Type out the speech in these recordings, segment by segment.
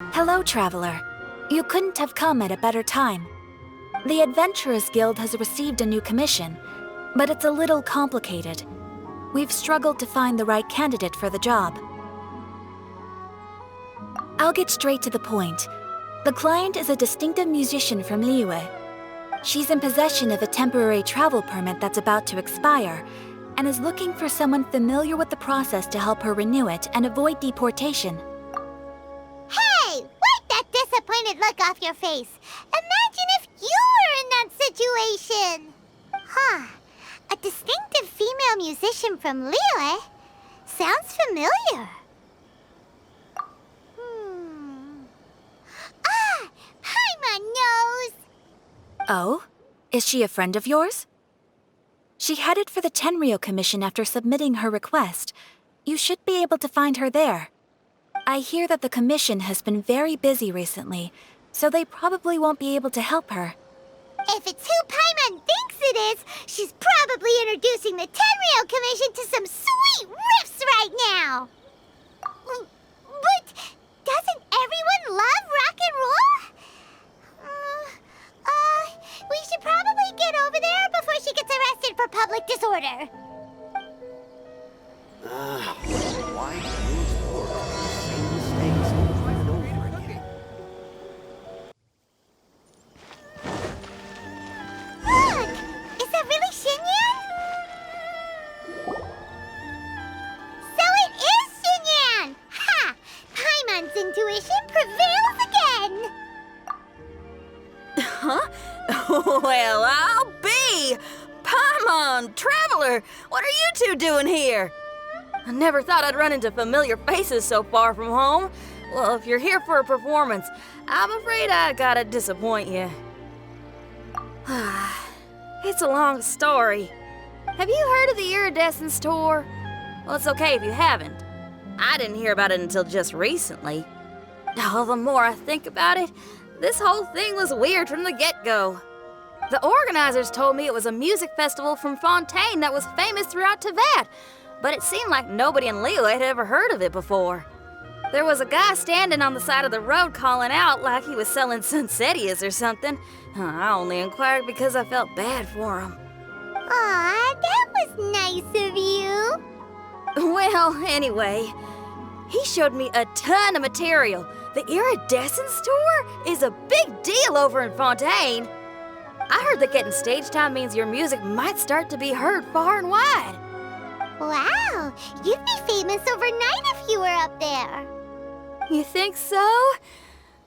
Hello, traveler. You couldn't have come at a better time. The Adventurers Guild has received a new commission, but it's a little complicated. We've struggled to find the right candidate for the job. I'll get straight to the point. The client is a distinctive musician from Liyue. She's in possession of a temporary travel permit that's about to expire, and is looking for someone familiar with the process to help her renew it and avoid deportation. Hey! Wipe that disappointed look off your face! Imagine if you were in that situation! Huh. A distinctive female musician from Liyue? Sounds familiar. Ah! Paimon knows! Oh? Is she a friend of yours? She headed for the Tenryou Commission after submitting her request. You should be able to find her there. I hear that the commission has been very busy recently, so they probably won't be able to help her. If it's who Paimon thinks it is, she's probably introducing the Tenryou Commission to some sweet riffs right now! But doesn't everyone love rock and roll? We should probably get over there before she gets arrested for public disorder. Why use work? Same mistakes over and over again. Look! Is that really Xinyan? So it is Xinyan! Ha! Paimon's intuition prevails again! Huh? Well, I'll be! Paimon, Traveler, what are you two doing here? I never thought I'd run into familiar faces so far from home. Well, if you're here for a performance, I'm afraid I gotta disappoint you. It's a long story. Have you heard of the Iridescence Tour? Well, it's okay if you haven't. I didn't hear about it until just recently. Oh, the more I think about it, this whole thing was weird from the get-go. The organizers told me it was a music festival from Fontaine that was famous throughout Teyvat, but it seemed like nobody in Liyue had ever heard of it before. There was a guy standing on the side of the road calling out like he was selling Sunsetias or something. I only inquired because I felt bad for him. Aw, that was nice of you. Well, anyway, he showed me a ton of material. The Iridescence Tour is a big deal over in Fontaine. I heard that getting stage time means your music might start to be heard far and wide. Wow, you'd be famous overnight if you were up there. You think so?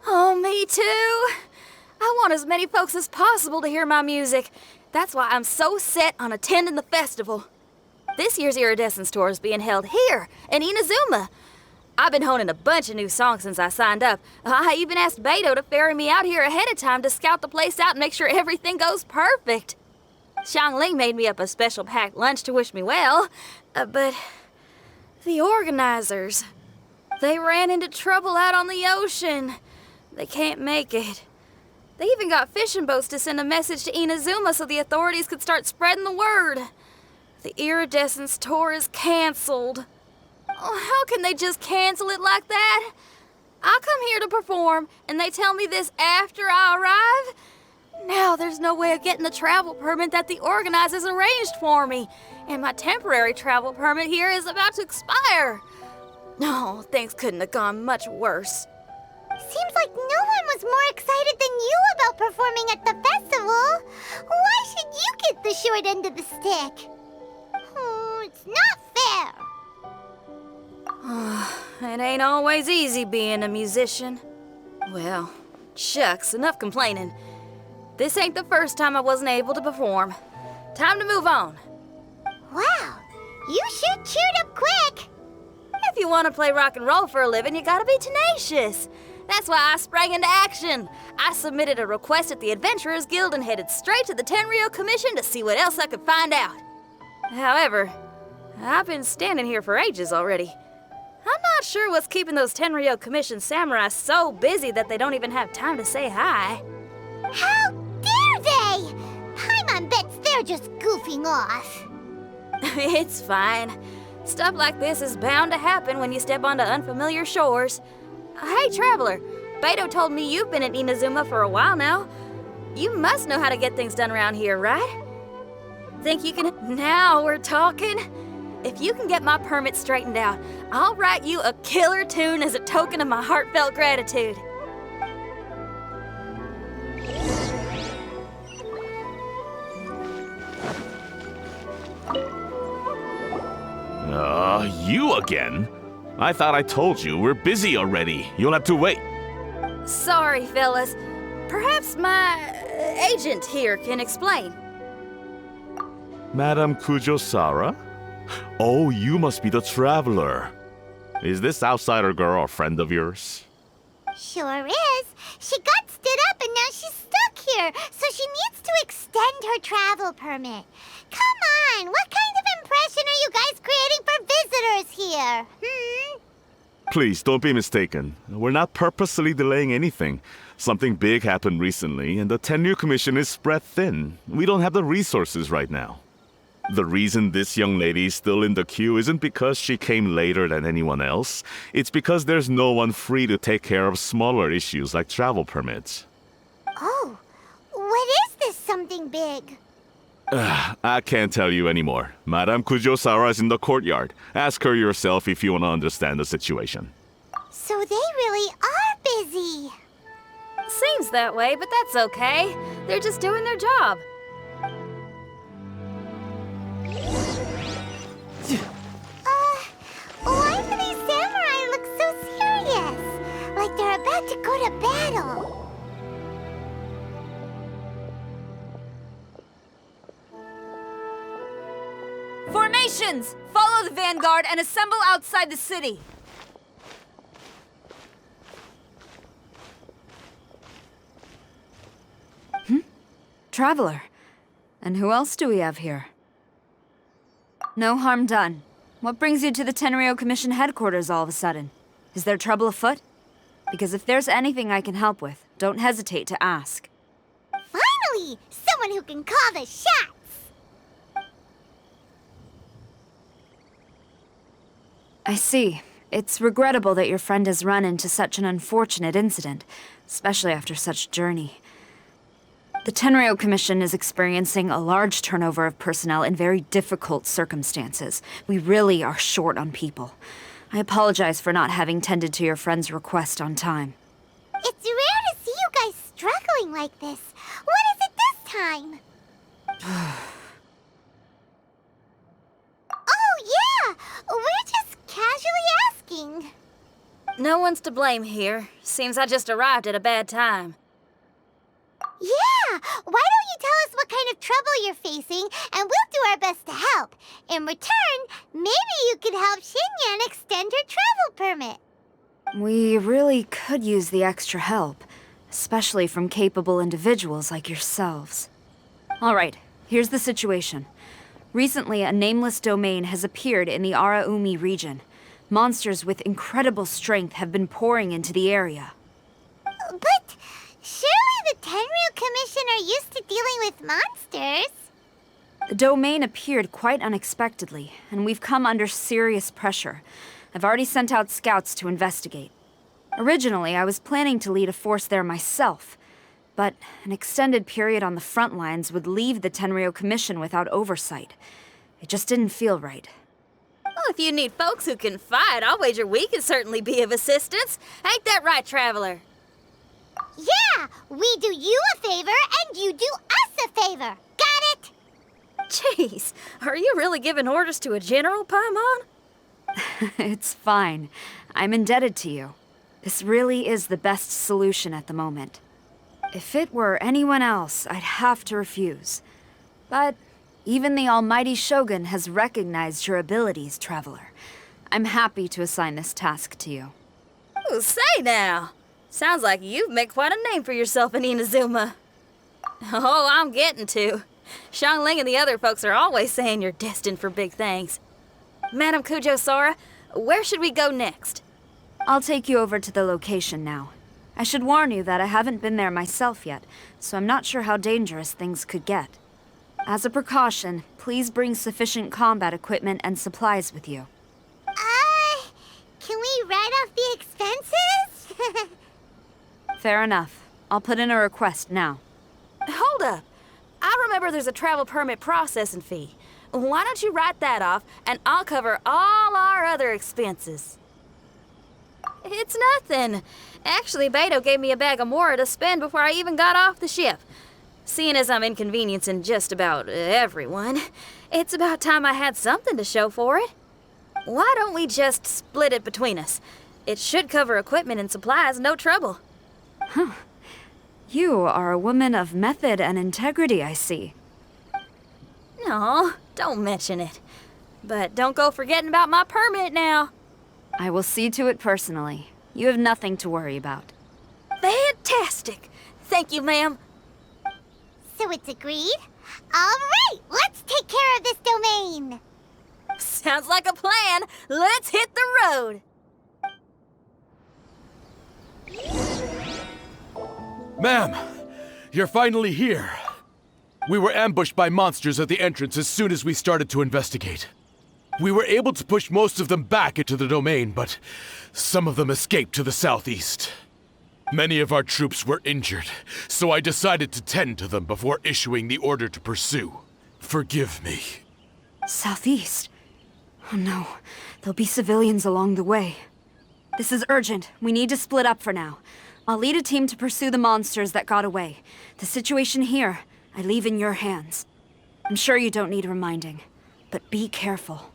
Oh, me too. I want as many folks as possible to hear my music. That's why I'm so set on attending the festival. This year's Iridescence Tour is being held here in Inazuma. I've been honing a bunch of new songs since I signed up. I even asked Beto to ferry me out here ahead of time to scout the place out and make sure everything goes perfect. Xiangling made me up a special packed lunch to wish me well, but the organizers, they ran into trouble out on the ocean. They can't make it. They even got fishing boats to send a message to Inazuma so the authorities could start spreading the word. The Iridescence Tour is canceled. Oh, how can they just cancel it like that? I come here to perform, and they tell me this after I arrive? Now there's no way of getting the travel permit that the organizers arranged for me, and my temporary travel permit here is about to expire. No, things couldn't have gone much worse. Seems like no one was more excited than you about performing at the festival. Why should you get the short end of the stick? Oh, it's not fair. It ain't always easy being a musician. Well, shucks, enough complaining. This ain't the first time I wasn't able to perform. Time to move on. Wow, you sure cheered up quick. If you want to play rock and roll for a living, you gotta be tenacious. That's why I sprang into action. I submitted a request at the Adventurers Guild and headed straight to the Tenryou Commission to see what else I could find out. However, I've been standing here for ages already. I'm not sure what's keeping those Tenryou Commission samurai so busy that they don't even have time to say hi. How dare they? Paimon bets they're just goofing off. It's fine. Stuff like this is bound to happen when you step onto unfamiliar shores. Hey, Traveler, Beto told me you've been at Inazuma for a while now. You must know how to get things done around here, right? Think you can... Now we're talking. If you can get my permit straightened out, I'll write you a killer tune as a token of my heartfelt gratitude. You again? I thought I told you we're busy already. You'll have to wait. Sorry, fellas. Perhaps my agent here can explain. Madam Kujo-Sara? Oh, you must be the traveler. Is this outsider girl a friend of yours? Sure is. She got stood up and now she's stuck here, so she needs to extend her travel permit. Come on, what kind of impression are you guys creating for visitors here? Please, don't be mistaken. We're not purposely delaying anything. Something big happened recently, and the Tenryu Commission is spread thin. We don't have the resources right now. The reason this young lady is still in the queue isn't because she came later than anyone else. It's because there's no one free to take care of smaller issues like travel permits. Oh, what is this something big? I can't tell you anymore. Madame Kujo-Sara is in the courtyard. Ask her yourself if you want to understand the situation. So they really are busy. Seems that way, but that's okay. They're just doing their job. Why do these samurai look so serious? Like they're about to go to battle. Formations! Follow the vanguard and assemble outside the city. Traveler. And who else do we have here? No harm done. What brings you to the Tenryu Commission headquarters all of a sudden? Is there trouble afoot? Because if there's anything I can help with, don't hesitate to ask. Finally, someone who can call the shots. I see. It's regrettable that your friend has run into such an unfortunate incident, especially after such a journey. The Tenryu Commission is experiencing a large turnover of personnel in very difficult circumstances. We really are short on people. I apologize for not having tended to your friend's request on time. It's rare to see you guys struggling like this. What is it this time? Oh, yeah! We're just casually asking. No one's to blame here. Seems I just arrived at a bad time. Yeah! Why don't you tell us what kind of trouble you're facing, and we'll do our best to help. In return, maybe you could help Xinyan extend her travel permit. We really could use the extra help, especially from capable individuals like yourselves. All right, here's the situation. Recently, a nameless domain has appeared in the Araumi region. Monsters with incredible strength have been pouring into the area. But surely the Tenryu Commission are used to dealing with monsters. The domain appeared quite unexpectedly, and we've come under serious pressure. I've already sent out scouts to investigate. Originally, I was planning to lead a force there myself, but an extended period on the front lines would leave the Tenryu Commission without oversight. It just didn't feel right. Well, if you need folks who can fight, I'll wager we can certainly be of assistance. Ain't that right, Traveler? Yeah, we do you a favor and you do us a favor. Got it? Jeez, are you really giving orders to a general, Paimon? It's fine. I'm indebted to you. This really is the best solution at the moment. If it were anyone else, I'd have to refuse. But even the almighty Shogun has recognized your abilities, Traveler. I'm happy to assign this task to you. Ooh, say now. Sounds like you've made quite a name for yourself in Inazuma. Oh, I'm getting to. Xiangling and the other folks are always saying you're destined for big things. Madam Kujo-Sara, where should we go next? I'll take you over to the location now. I should warn you that I haven't been there myself yet, so I'm not sure how dangerous things could get. As a precaution, please bring sufficient combat equipment and supplies with you. Can we write off the expenses? Fair enough. I'll put in a request now. Hold up. I remember there's a travel permit processing fee. Why don't you write that off, and I'll cover all our other expenses. It's nothing. Actually, Beto gave me a bag of Mora to spend before I even got off the ship. Seeing as I'm inconveniencing just about everyone, it's about time I had something to show for it. Why don't we just split it between us? It should cover equipment and supplies, no trouble. You are a woman of method and integrity, I see. No, don't mention it. But don't go forgetting about my permit now. I will see to it personally. You have nothing to worry about. Fantastic. Thank you, ma'am. So it's agreed? Alright, let's take care of this domain! Sounds like a plan. Let's hit the road. Ma'am, you're finally here. We were ambushed by monsters at the entrance as soon as we started to investigate. We were able to push most of them back into the domain, but some of them escaped to the southeast. Many of our troops were injured, so I decided to tend to them before issuing the order to pursue. Forgive me. Southeast? Oh no, there'll be civilians along the way. This is urgent. We need to split up for now. I'll lead a team to pursue the monsters that got away. The situation here, I leave in your hands. I'm sure you don't need reminding, but be careful.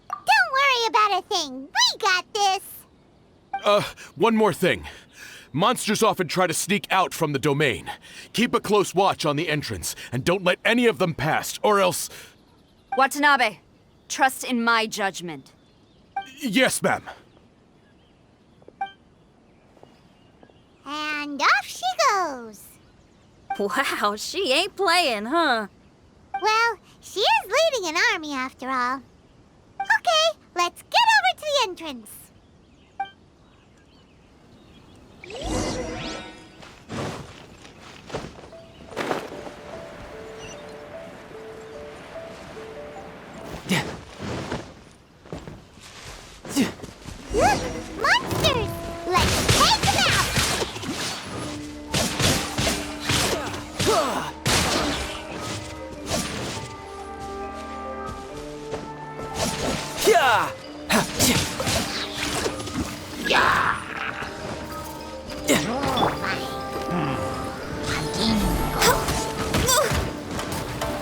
Don't worry about a thing. We got this. One more thing. Monsters often try to sneak out from the domain. Keep a close watch on the entrance, and don't let any of them pass, or else... Watanabe, trust in my judgment. Yes, ma'am. And off she goes. Wow, she ain't playing, huh? Well, she is leading an army after all. Okay, let's get over to the entrance. Look, monsters! Let's take them out!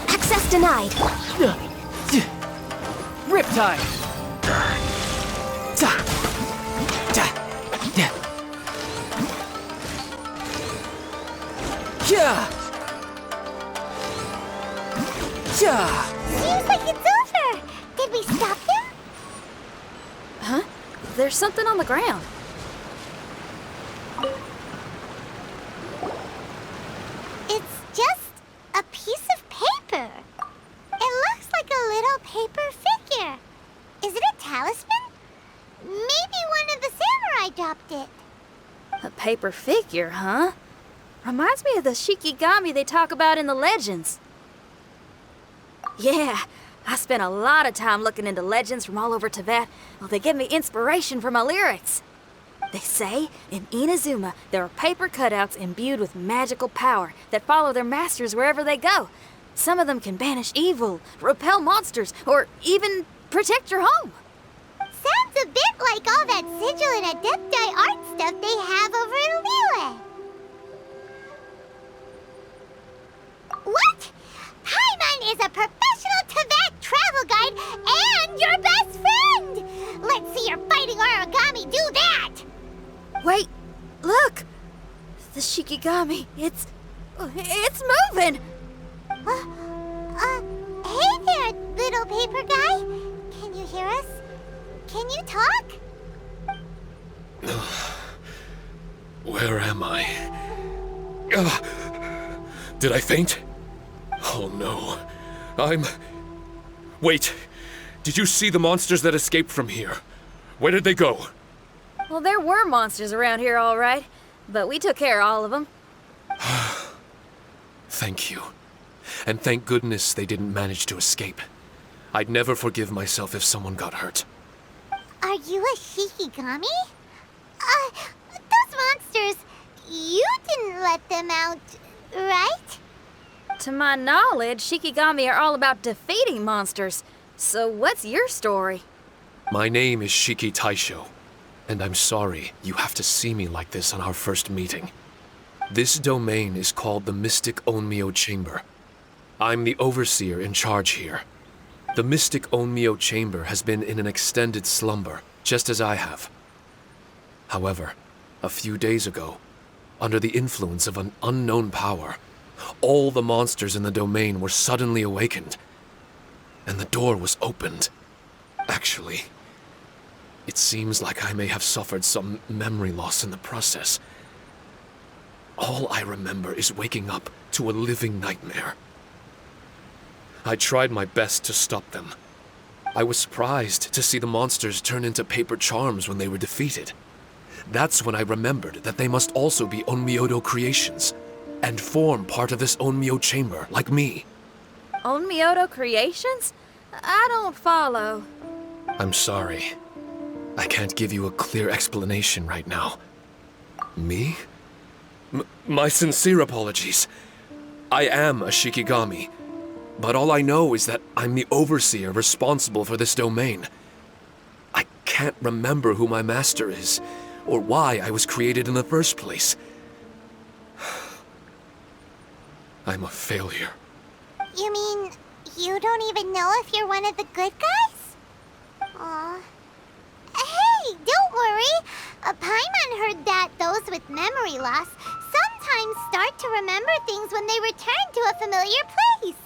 Access denied. Riptide! Seems like it's over. Did we stop them? Huh? There's something on the ground. It's just a piece of paper. It looks like a little paper figure. Is it a talisman? Maybe one of the samurai dropped it. A paper figure, huh? Reminds me of the Shikigami they talk about in the legends. Yeah, I spent a lot of time looking into legends from all over Tibet. Well, they give me inspiration for my lyrics. They say in Inazuma there are paper cutouts imbued with magical power that follow their masters wherever they go. Some of them can banish evil, repel monsters, or even protect your home. Sounds a bit like all that sigil and adepti art stuff they have over in Liyue. What? Paimon is a professional Tibet travel guide and your best friend! Let's see your fighting origami do that! Wait, look! The Shikigami, it's moving! Hey there, little paper guy. Can you hear us? Can you talk? Where am I? Did I faint? Oh no. Wait. Did you see the monsters that escaped from here? Where did they go? Well, there were monsters around here, all right. But we took care of all of them. Thank you. And thank goodness they didn't manage to escape. I'd never forgive myself if someone got hurt. Are you a Shikigami? Those monsters, wouldn't let them out, right? To my knowledge, Shikigami are all about defeating monsters. So what's your story? My name is Shiki Taisho, and I'm sorry you have to see me like this on our first meeting. This domain is called the Mystic Onmyo Chamber. I'm the overseer in charge here. The Mystic Onmyo Chamber has been in an extended slumber, just as I have. However, a few days ago, under the influence of an unknown power, all the monsters in the domain were suddenly awakened, and the door was opened. Actually, it seems like I may have suffered some memory loss in the process. All I remember is waking up to a living nightmare. I tried my best to stop them. I was surprised to see the monsters turn into paper charms when they were defeated. That's when I remembered that they must also be Onmyodo creations, and form part of this Onmyo chamber, like me. Onmyodo creations? I don't follow. I'm sorry. I can't give you a clear explanation right now. Me? My sincere apologies. I am a Shikigami, but all I know is that I'm the overseer responsible for this domain. I can't remember who my master is, or why I was created in the first place. I'm a failure. You mean you don't even know if you're one of the good guys? Aw. Hey, don't worry. Paimon heard that those with memory loss sometimes start to remember things when they return to a familiar place.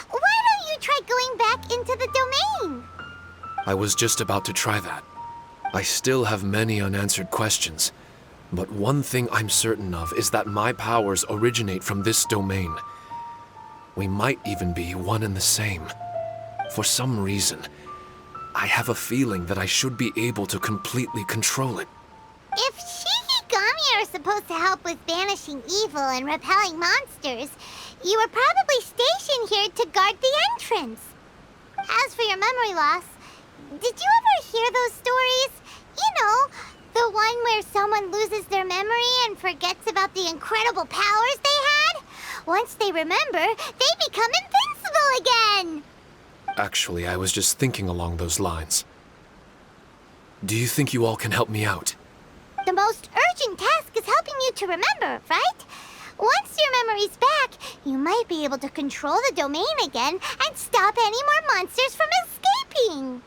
Why don't you try going back into the domain? I was just about to try that. I still have many unanswered questions, but one thing I'm certain of is that my powers originate from this domain. We might even be one and the same. For some reason, I have a feeling that I should be able to completely control it. If Shikigami are supposed to help with banishing evil and repelling monsters, you were probably stationed here to guard the entrance. As for your memory loss, did you ever hear those stories? You know, the one where someone loses their memory and forgets about the incredible powers they had? Once they remember, they become invincible again! Actually, I was just thinking along those lines. Do you think you all can help me out? The most urgent task is helping you to remember, right? Once your memory's back, you might be able to control the domain again and stop any more monsters from escaping.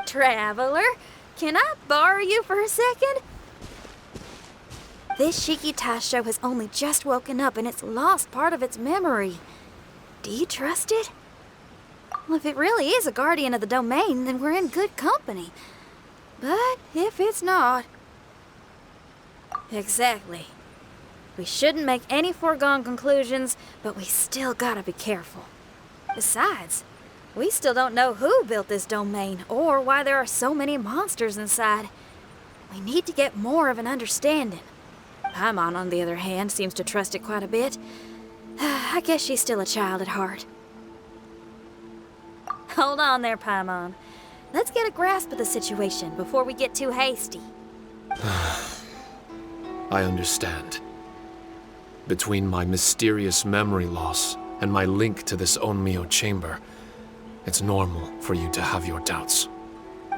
Traveler, can I borrow you for a second? This Shiki Taisho has only just woken up and it's lost part of its memory. Do you trust it? Well, if it really is a guardian of the domain, then we're in good company. But if it's not... Exactly. We shouldn't make any foregone conclusions, but we still gotta be careful. Besides, we still don't know who built this domain or why there are so many monsters inside. We need to get more of an understanding. Paimon, on the other hand, seems to trust it quite a bit. I guess she's still a child at heart. Hold on there, Paimon. Let's get a grasp of the situation before we get too hasty. I understand. Between my mysterious memory loss and my link to this Onmyo chamber, it's normal for you to have your doubts.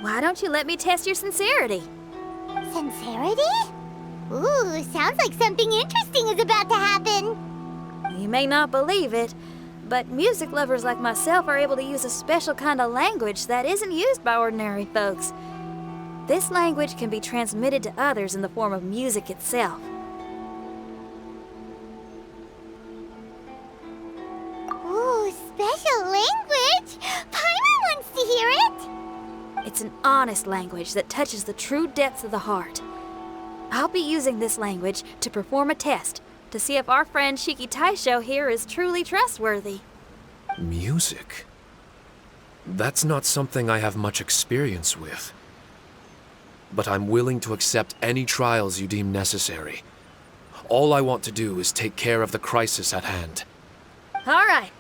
Why don't you let me test your sincerity? Sincerity? Ooh, sounds like something interesting is about to happen. You may not believe it, but music lovers like myself are able to use a special kind of language that isn't used by ordinary folks. This language can be transmitted to others in the form of music itself. Ooh, special language? Paimon wants to hear it. It's an honest language that touches the true depths of the heart. I'll be using this language to perform a test to see if our friend Shiki Taisho here is truly trustworthy. Music? That's not something I have much experience with. But I'm willing to accept any trials you deem necessary. All I want to do is take care of the crisis at hand. All right.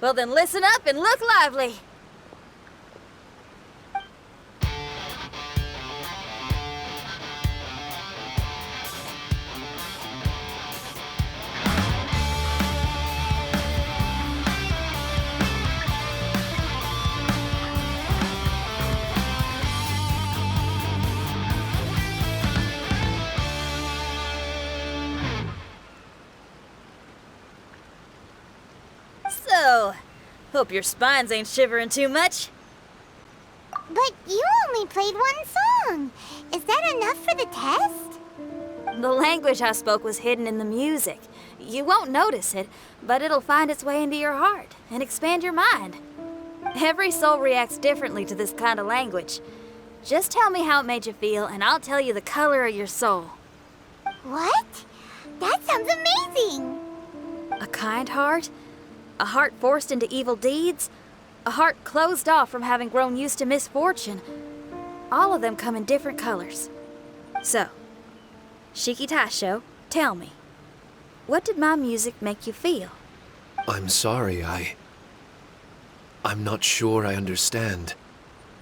Well then listen up and look lively. Hope your spines ain't shivering too much. But you only played one song. Is that enough for the test? The language I spoke was hidden in the music. You won't notice it, but it'll find its way into your heart and expand your mind. Every soul reacts differently to this kind of language. Just tell me how it made you feel, and I'll tell you the color of your soul. What? That sounds amazing! A kind heart? A heart forced into evil deeds? A heart closed off from having grown used to misfortune? All of them come in different colors. So, Shiki Taisho, tell me, what did my music make you feel? I'm sorry, I'm not sure I understand.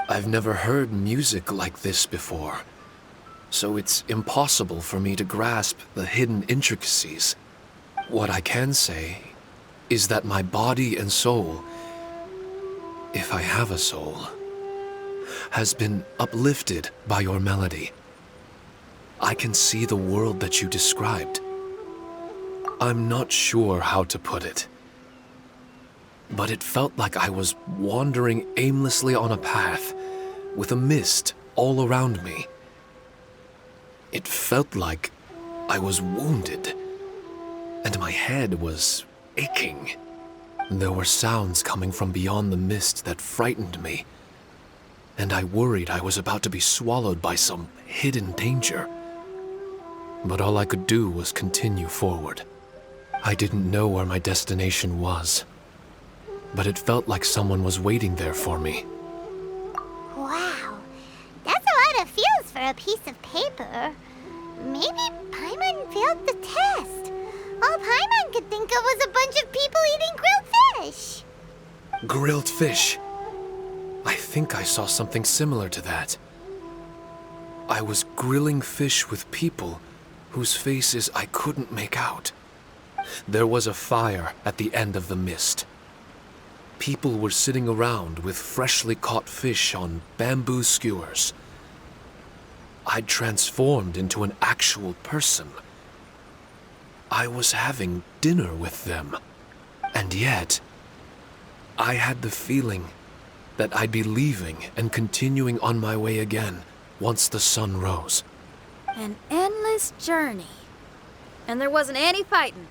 I've never heard music like this before, so it's impossible for me to grasp the hidden intricacies. What I can say is that my body and soul, if I have a soul, has been uplifted by your melody. I can see the world that you described. I'm not sure how to put it, but it felt like I was wandering aimlessly on a path with a mist all around me. It felt like I was wounded, and my head was aching. There were sounds coming from beyond the mist that frightened me, and I worried I was about to be swallowed by some hidden danger. But all I could do was continue forward. I didn't know where my destination was, but it felt like someone was waiting there for me. Wow, that's a lot of feels for a piece of paper. Maybe Paimon failed the test. All Paimon could think of was a bunch of people eating grilled fish. Grilled fish. I think I saw something similar to that. I was grilling fish with people whose faces I couldn't make out. There was a fire at the end of the mist. People were sitting around with freshly caught fish on bamboo skewers. I'd transformed into an actual person. I was having dinner with them. And yet, I had the feeling that I'd be leaving and continuing on my way again once the sun rose. An endless journey. And there wasn't any fighting.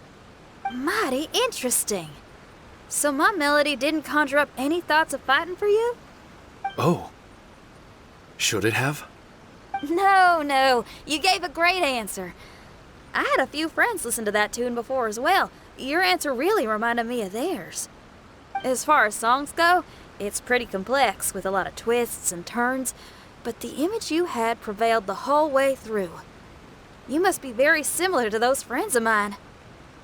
Mighty interesting. So my melody didn't conjure up any thoughts of fighting for you? Oh. Should it have? No. You gave a great answer. I had a few friends listen to that tune before as well. Your answer really reminded me of theirs. As far as songs go, it's pretty complex with a lot of twists and turns, but the image you had prevailed the whole way through. You must be very similar to those friends of mine.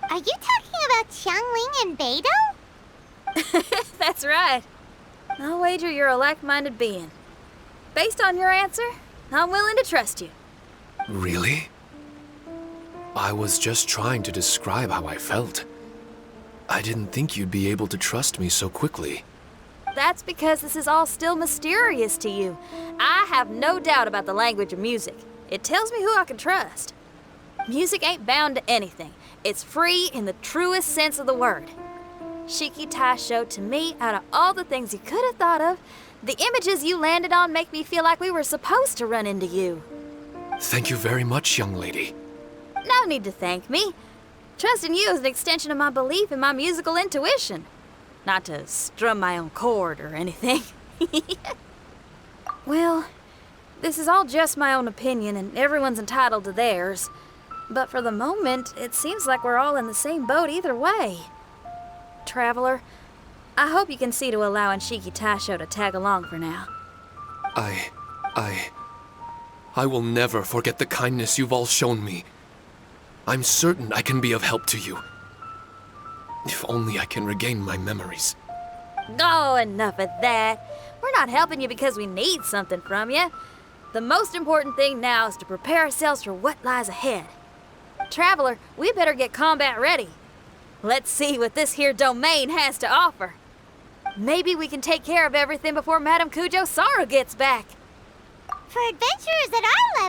Are you talking about Xiangling and Beidou? That's right. I'll wager you're a like-minded being. Based on your answer, I'm willing to trust you. Really? I was just trying to describe how I felt. I didn't think you'd be able to trust me so quickly. That's because this is all still mysterious to you. I have no doubt about the language of music. It tells me who I can trust. Music ain't bound to anything. It's free in the truest sense of the word. Shiki Taisho, to me, out of all the things you could have thought of, the images you landed on make me feel like we were supposed to run into you. Thank you very much, young lady. No need to thank me. Trusting you is an extension of my belief in my musical intuition. Not to strum my own chord or anything. Well, this is all just my own opinion, and everyone's entitled to theirs. But for the moment, it seems like we're all in the same boat either way. Traveler, I hope you can see to allowing Shiki Taisho to tag along for now. I will never forget the kindness you've all shown me. I'm certain I can be of help to you. If only I can regain my memories. Oh, enough of that. We're not helping you because we need something from you. The most important thing now is to prepare ourselves for what lies ahead. Traveler, we better get combat ready. Let's see what this here domain has to offer. Maybe we can take care of everything before Madame Kujo Saru gets back. For adventurers at our